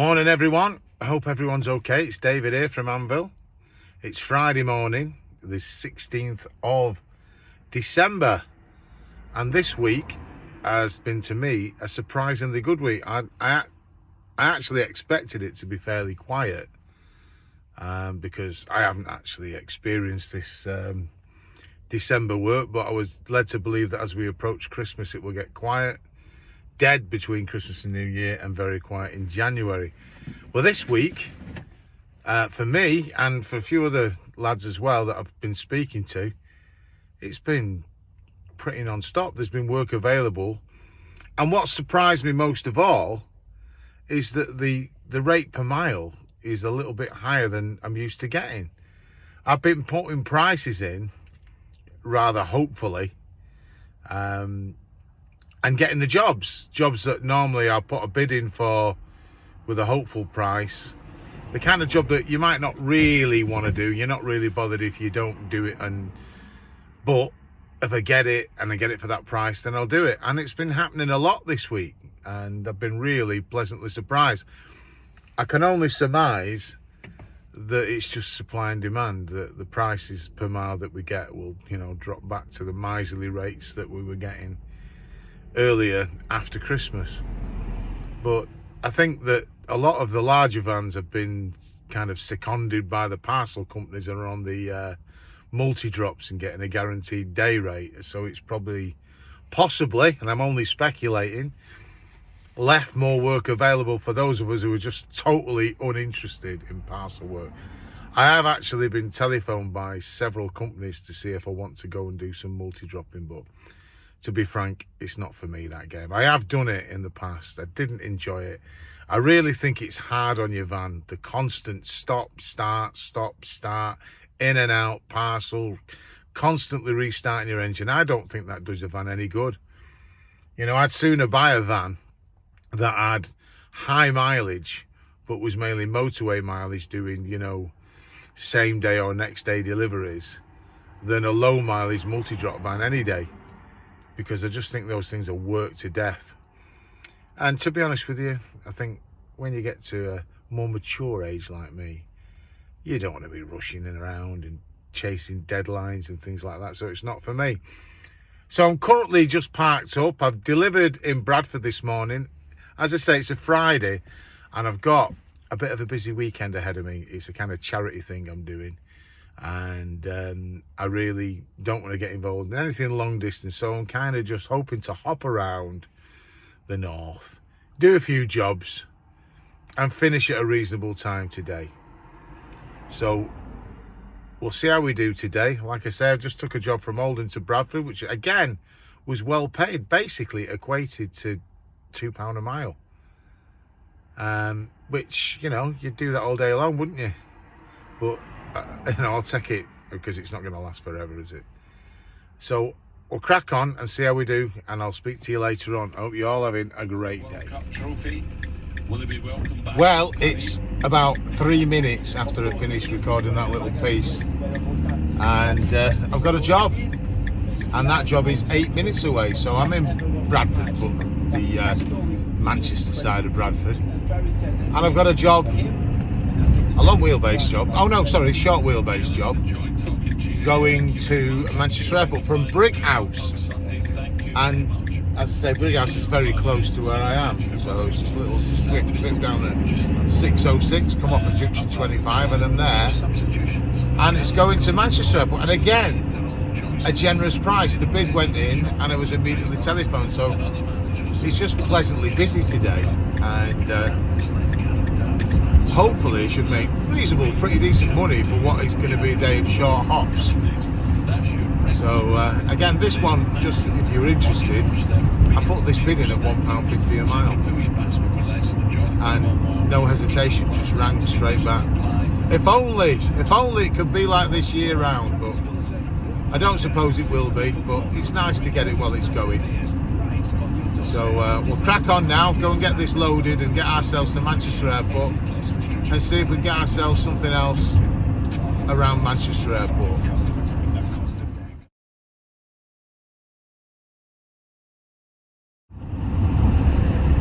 Morning everyone, I hope everyone's okay. It's David here from Anvil. It's Friday morning, the 16th of December, and this week has been to me a surprisingly good week. I actually expected it to be fairly quiet because I haven't actually experienced this December work, but I was led to believe that as we approach Christmas it will get quiet, dead between Christmas and New Year, and very quiet in January. Well, this week for me and for a few other lads as well that I've been speaking to, it's been pretty non-stop. There's been work available, and what surprised me most of all is that the rate per mile is a little bit higher than I'm used to getting. I've been putting prices in rather hopefully and getting the jobs that normally I'll put a bid in for with a hopeful price, the kind of job that you might not really want to do. You're not really bothered if you don't do it, but if I get it and I get it for that price, then I'll do it. And it's been happening a lot this week, and I've been really pleasantly surprised. I can only surmise that it's just supply and demand, that the prices per mile that we get will, drop back to the miserly rates that we were getting earlier after Christmas. But I think that a lot of the larger vans have been kind of seconded by the parcel companies and are on the multi-drops and getting a guaranteed day rate. So it's probably, possibly, and I'm only speculating, left more work available for those of us who are just totally uninterested in parcel work. I have actually been telephoned by several companies to see if I want to go and do some multi-dropping, but to be frank, it's not for me, that game. I have done it in the past. I didn't enjoy it. I really think it's hard on your van. The constant stop, start, in and out, parcel, constantly restarting your engine. I don't think that does the van any good. I'd sooner buy a van that had high mileage, but was mainly motorway mileage doing, same day or next day deliveries, than a low mileage multi-drop van any day. Because I just think those things are worked to death. And to be honest with you, I think when you get to a more mature age like me, you don't want to be rushing around and chasing deadlines and things like that. So it's not for me. So I'm currently just parked up. I've delivered in Bradford this morning. As I say, it's a Friday and I've got a bit of a busy weekend ahead of me. It's a kind of charity thing I'm doing. And I really don't want to get involved in anything long distance, so I'm kind of just hoping to hop around the north, do a few jobs and finish at a reasonable time today. So we'll see how we do today. Like I say, I just took a job from Oldham to Bradford, which again was well paid, basically equated to £2 a mile, which you'd do that all day long, wouldn't you? But I'll take it because it's not going to last forever, is it? So we'll crack on and see how we do, and I'll speak to you later on. I hope you're all having a great day. Well, it's about 3 minutes after I finished recording that little piece, and I've got a job, and that job is 8 minutes away. So I'm in Bradford, but the Manchester side of Bradford, and I've got a job, a long wheelbase job, short wheelbase job, going to Manchester Airport from Brighouse. And as I say, Brighouse is very close to where I am, so it's just a little swift trip down the 606, come off at junction 25 and I'm there, and it's going to Manchester Airport. And again, a generous price. The bid went in and I was immediately telephoned, so it's just pleasantly busy today, and hopefully it should make reasonable, pretty decent money for what is going to be a day of short hops. So again, this one, just if you're interested, I put this bid in at £1.50 a mile, and no hesitation, just rang straight back. If only it could be like this year round, but I don't suppose it will be, but it's nice to get it while it's going. So we'll crack on now, go and get this loaded and get ourselves to Manchester Airport and see if we can get ourselves something else around Manchester Airport.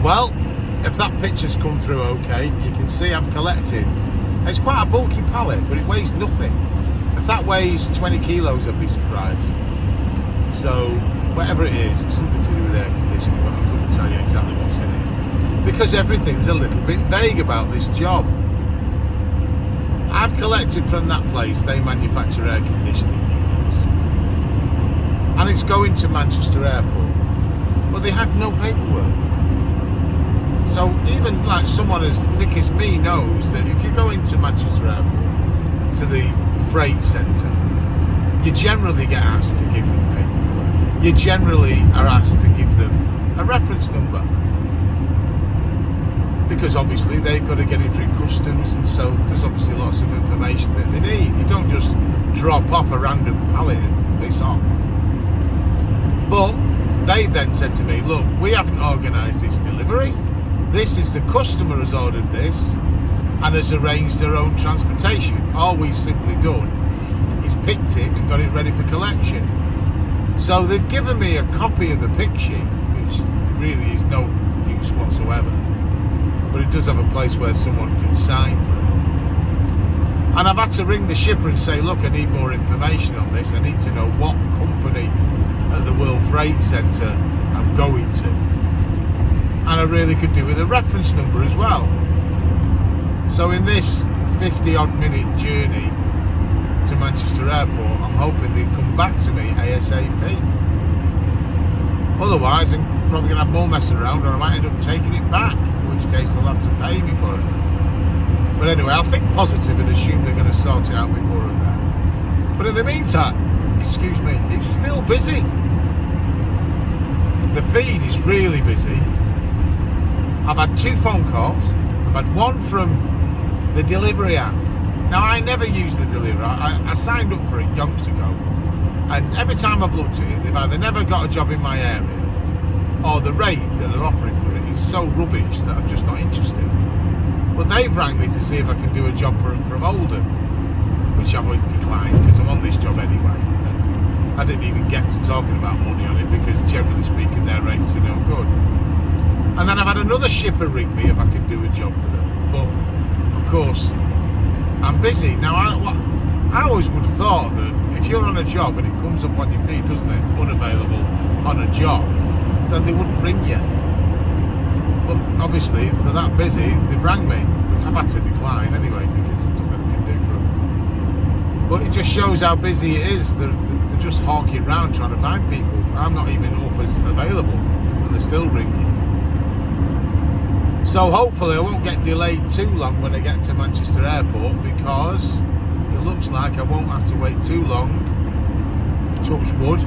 Well, if that picture's come through okay, you can see I've collected. It's quite a bulky pallet, but it weighs nothing. If that weighs 20 kilos, I'd be surprised. So, whatever it is, it's something to do with air conditioning, but I couldn't tell you exactly what's in it. Because everything's a little bit vague about this job. I've collected from that place, they manufacture air conditioning units. And it's going to Manchester Airport. But they had no paperwork. So even like someone as thick as me knows that if you go into Manchester Airport, to the freight centre, you generally get asked to give them paperwork. You generally are asked to give them a reference number. Because obviously they've got to get it through customs, and so there's obviously lots of information that they need. You don't just drop off a random pallet and piss off. But they then said to me, look, we haven't organised this delivery. This is the customer has ordered this and has arranged their own transportation. All we've simply done is picked it and got it ready for collection. So they've given me a copy of the pick sheet, which really is no use whatsoever. But it does have a place where someone can sign for it. And I've had to ring the shipper and say, look, I need more information on this. I need to know what company at the World Freight Centre I'm going to. And I really could do with a reference number as well. So in this 50 odd minute journey to Manchester Airport, I'm hoping they come back to me ASAP. Otherwise, I'm probably going to have more messing around, or I might end up taking it back, in which case they'll have to pay me for it. But anyway, I'll think positive and assume they're going to sort it out before I'm there. But in the meantime, excuse me, it's still busy. The feed is really busy. I've had 2 phone calls. I've had one from the delivery app. Now, I never use the delivery app. I signed up for it yonks ago. And every time I've looked at it, they've either never got a job in my area, or the rate that they're offering for it is so rubbish that I'm just not interested. But they've rang me to see if I can do a job for them from Oldham, which I've declined because I'm on this job anyway. And I didn't even get to talking about money on it because generally speaking their rates are no good. And then I've had another shipper ring me if I can do a job for them. But, of course, I'm busy. Now, I always would have thought that if you're on a job and it comes up on your feed, doesn't it, unavailable on a job, then they wouldn't ring you. But obviously, they're that busy, they've rang me. I've had to decline anyway because there's nothing I can do for them. But it just shows how busy it is. They're just hawking around trying to find people. I'm not even up as available and they're still ringing. So hopefully I won't get delayed too long when I get to Manchester Airport, because it looks like I won't have to wait too long, touch wood,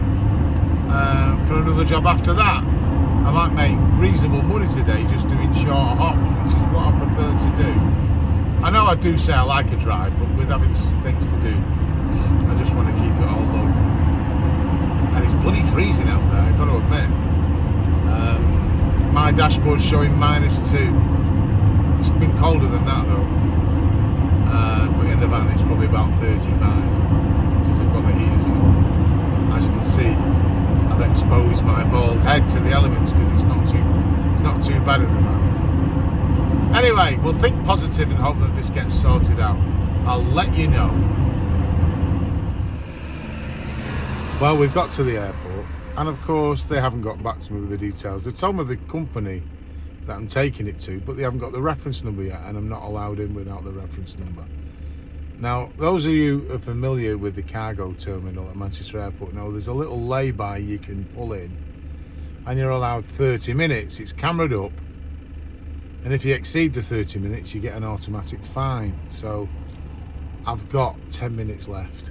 for another job after that. I might make reasonable money today just doing short hops, which is what I prefer to do. I know I do say I like a drive, but with having things to do, I just want to keep it all local. And it's bloody freezing out there, I've got to admit. My dashboard's showing -2. It's been colder than that though. But in the van it's probably about 35 because I've got the heaters on. As you can see, I've exposed my bald head to the elements because it's not too bad in the van. Anyway, we'll think positive and hope that this gets sorted out. I'll let you know. Well, we've got to the airport, and of course they haven't got back to me with the details. They told me the company that I'm taking it to, but they haven't got the reference number yet, and I'm not allowed in without the reference number. Now, those of you who are familiar with the cargo terminal at Manchester Airport know there's a little lay-by you can pull in, and you're allowed 30 minutes. It's cameraed up, and if you exceed the 30 minutes, you get an automatic fine. So I've got 10 minutes left.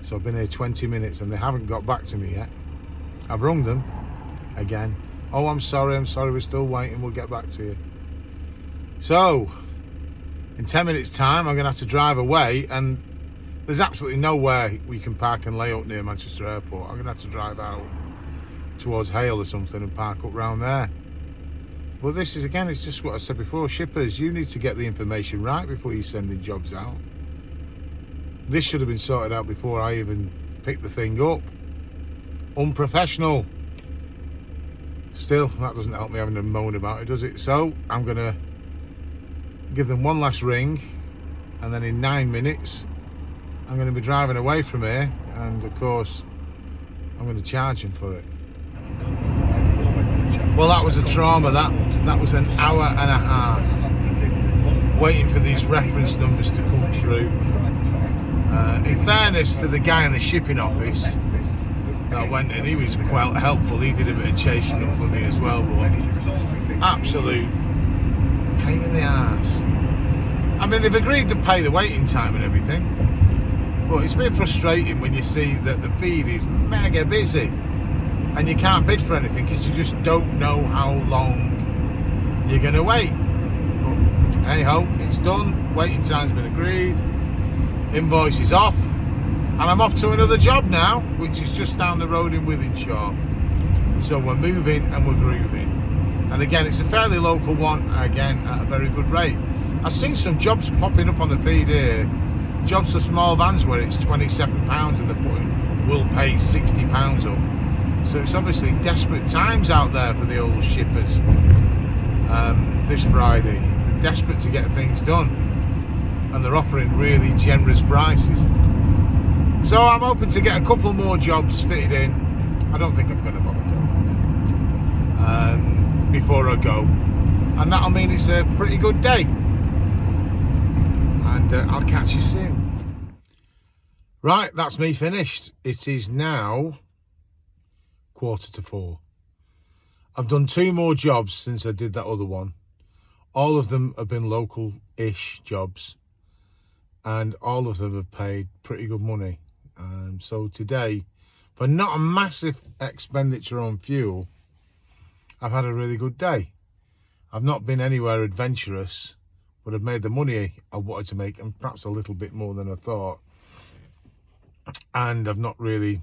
So I've been here 20 minutes and they haven't got back to me yet. I've rung them again. Oh, I'm sorry, we're still waiting, we'll get back to you. So, in 10 minutes time, I'm gonna have to drive away, and there's absolutely nowhere we can park and lay up near Manchester Airport. I'm gonna have to drive out towards Hale or something and park up round there. But this is, again, it's just what I said before. Shippers, you need to get the information right before you're sending jobs out. This should have been sorted out before I even picked the thing up. Unprofessional. Still, that doesn't help me having a moan about it, does it? So I'm going to give them one last ring, and then in 9 minutes I'm going to be driving away from here, and of course I'm going to charge them for it. Well, that was a trauma. That was an hour and a half waiting for these reference numbers to come through. In fairness to the guy in the shipping office that went, and he was quite helpful, he did a bit of chasing up for me as well, but absolute pain in the arse. I mean, they've agreed to pay the waiting time and everything, but it's a bit frustrating when you see that the feed is mega busy and you can't bid for anything because you just don't know how long you're going to wait. But hey ho, it's done, waiting time's been agreed, invoice is off, and I'm off to another job now, which is just down the road in Wythenshawe. So we're moving and we're grooving. And again, it's a fairly local one, again, at a very good rate. I've seen some jobs popping up on the feed here, jobs for small vans where it's £27 and they're putting, we'll pay £60 up. So it's obviously desperate times out there for the old shippers this Friday. They're desperate to get things done, and they're offering really generous prices. So I'm hoping to get a couple more jobs fitted in. I don't think I'm going to bother filming before I go, and that'll mean it's a pretty good day. And I'll catch you soon. Right, that's me finished. It is now 3:45. I've done 2 more jobs since I did that other one. All of them have been local-ish jobs, and all of them have paid pretty good money. So today, for not a massive expenditure on fuel, I've had a really good day. I've not been anywhere adventurous, but I've made the money I wanted to make, and perhaps a little bit more than I thought. And I've not really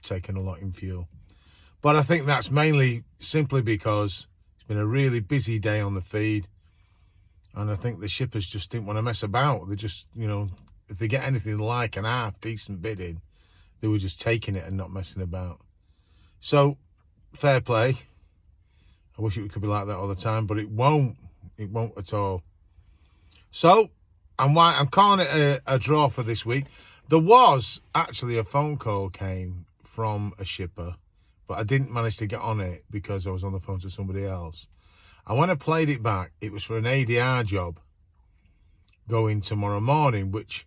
taken a lot in fuel. But I think that's mainly simply because it's been a really busy day on the feed. And I think the shippers just didn't want to mess about. They just, if they get anything like an half decent bidding, they were just taking it and not messing about. So, fair play. I wish it could be like that all the time, but it won't. It won't at all. So, I'm calling it a draw for this week. There was actually a phone call came from a shipper, but I didn't manage to get on it because I was on the phone to somebody else. And when I played it back, it was for an ADR job going tomorrow morning, which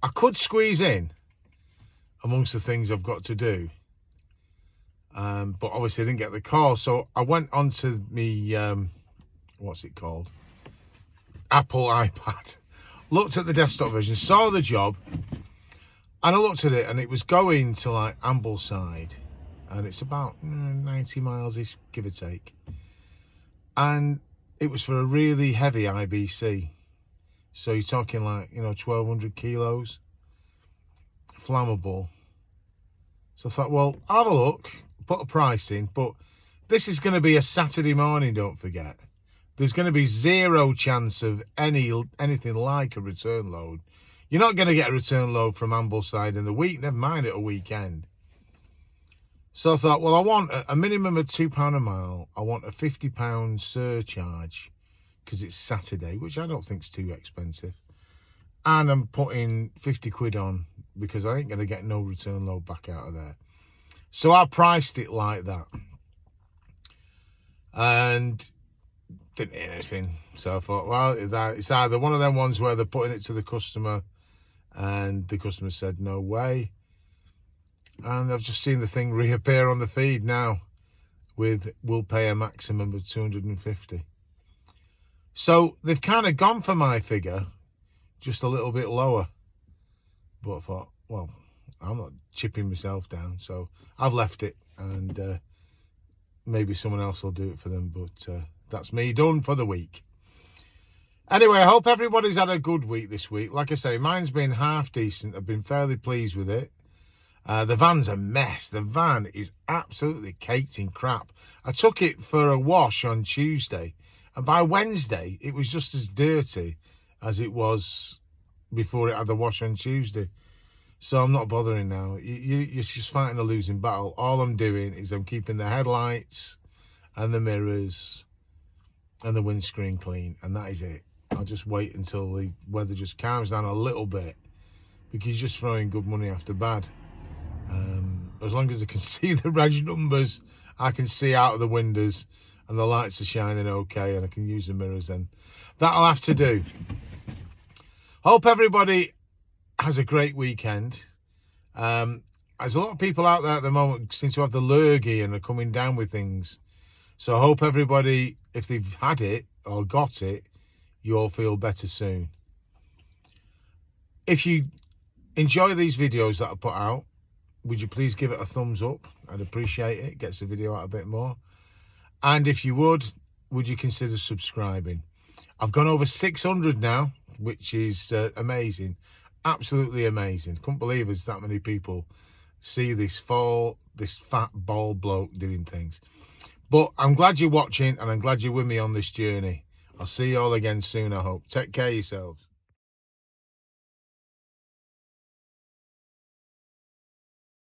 I could squeeze in amongst the things I've got to do. But obviously I didn't get the call. So I went onto me, what's it called? Apple iPad. Looked at the desktop version, saw the job, and I looked at it, and it was going to like Ambleside. And it's about 90 miles-ish, give or take. And it was for a really heavy IBC. So you're talking like, 1,200 kilos. Flammable. So I thought, well, I'll have a look, put a price in. But this is going to be a Saturday morning, don't forget. There's going to be zero chance of anything like a return load. You're not going to get a return load from Ambleside in the week, never mind at a weekend. So I thought, well, I want a minimum of £2 a mile. I want a £50 surcharge because it's Saturday, which I don't think is too expensive. And I'm putting 50 quid on because I ain't going to get no return load back out of there. So I priced it like that. And didn't hear anything. So I thought, well, it's either one of them ones where they're putting it to the customer and the customer said, no way. And I've just seen the thing reappear on the feed now with we'll pay a maximum of 250. So they've kind of gone for my figure, just a little bit lower. But I thought, well, I'm not chipping myself down. So I've left it, and maybe someone else will do it for them. But that's me done for the week. Anyway, I hope everybody's had a good week this week. Like I say, mine's been half decent. I've been fairly pleased with it. The van's a mess. The van is absolutely caked in crap. I took it for a wash on Tuesday, and by Wednesday, it was just as dirty as it was before it had the wash on Tuesday. So I'm not bothering now. You're just fighting a losing battle. All I'm doing is I'm keeping the headlights and the mirrors and the windscreen clean, and that is it. I'll just wait until the weather just calms down a little bit, because you're just throwing good money after bad. As long as I can see the reg numbers, I can see out of the windows and the lights are shining okay, and I can use the mirrors, then that'll have to do. Hope everybody has a great weekend. There's a lot of people out there at the moment seem to have the lurgy and are coming down with things. So I hope everybody, if they've had it or got it, you all feel better soon. If you enjoy these videos that I put out, would you please give it a thumbs up? I'd appreciate it. Gets the video out a bit more. And if you would you consider subscribing? I've gone over 600 now, which is amazing. Absolutely amazing. Couldn't believe there's that many people see this fat bald bloke doing things. But I'm glad you're watching, and I'm glad you're with me on this journey. I'll see you all again soon, I hope. Take care of yourselves.